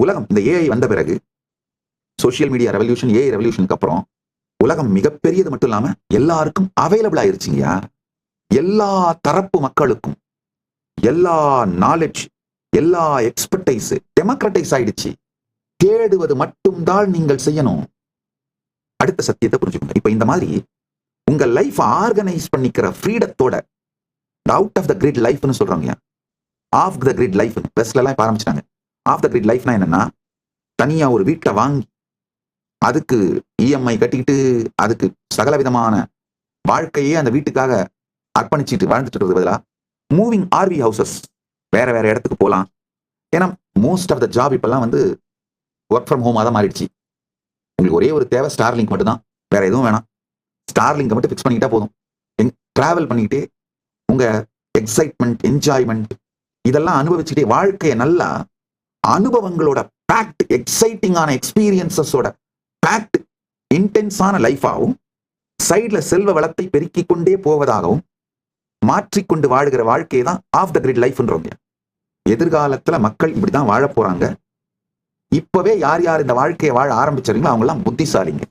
உலகம் இந்த ஏஐ வந்த பிறகு, சோசியல் மீடியா ரெவல்யூஷன், ஏஐ ரெவல்யூஷனுக்கு அப்புறம் உலகம் மிகப்பெரியது மட்டும் இல்லாம எல்லாருக்கும் அவைலபிள் ஆயிருச்சுங்கயா. எல்லா தரப்பு மக்களுக்கும் எல்லா நாலேஜ், எல்லா எக்ஸ்பர்டைஸ் டெமோக்ரட்டைஸ் ஆயிடுச்சு. தேடுவது மட்டும்தான் நீங்கள் செய்யணும். அடுத்த சத்தியத்தை புரிஞ்சுக்கோங்க. இப்ப இந்த மாதிரி உங்க லைஃப் ஆர்கனைஸ் பண்ணிக்கிற ஃப்ரீடத்தோட அவுட் ஆஃப் த கிரிட் லைஃப்னு சொல்றாங்க. ஆஃப் த கிரிட் லைஃப் பெஸ்ட்ல எல்லாம் ஆரம்பிச்சிட்டாங்க. ஆஃப் த கிரிட் லைஃப்னா என்னன்னா, தனியா ஒரு வீட்டை வாங்கி அதுக்கு இஎம்ஐ கட்டிக்கிட்டு அதுக்கு சகல விதமான வாழ்க்கையே அந்த வீட்டுக்காக அர்ப்பணிச்சுட்டு வாழ்ந்துட்டு இருக்கிறது பதிலா மூவிங் ஆர்வி ஹவுசஸ், வேற வேற இடத்துக்கு போகலாம். ஏன்னா மோஸ்ட் ஆஃப் த ஜாப் இப்பெல்லாம் வந்து ஒர்க் ஃப்ரம் ஹோமாக தான் மாறிடுச்சு. உங்களுக்கு ஒரே ஒரு தேவை, ஸ்டார்லிங்க் மட்டும் தான், வேற எதுவும் வேணாம். ஸ்டார்லிங்கை மட்டும் ஃபிக்ஸ் பண்ணிக்கிட்டா போதும். டிராவல் பண்ணிக்கிட்டே உங்க எக்ஸைட்மெண்ட், என்ஜாய்மெண்ட் இதெல்லாம் அனுபவிச்சுட்டே வாழ்க்கையை நல்லா அனுபவங்களோட பேக்ட், எக்ஸைட்டிங்கான எக்ஸ்பீரியன்சஸோட பேக்ட் இன்டென்ஸான லைஃபாகவும் சைட்ல செல்வ வளத்தை பெருக்கிக் கொண்டே போவதாகவும் மாற்றிக்கொண்டு வாழுகிற வாழ்க்கையை தான் ஆஃப் த கிரிட் லைஃப்ன்றவங்க. எதிர்காலத்துல மக்கள் இப்படிதான் வாழ போறாங்க. இப்பவே யார் யார் இந்த வாழ்க்கையை வாழ ஆரம்பிச்சாங்களோ அவங்க எல்லாம் புத்திசாலிங்க.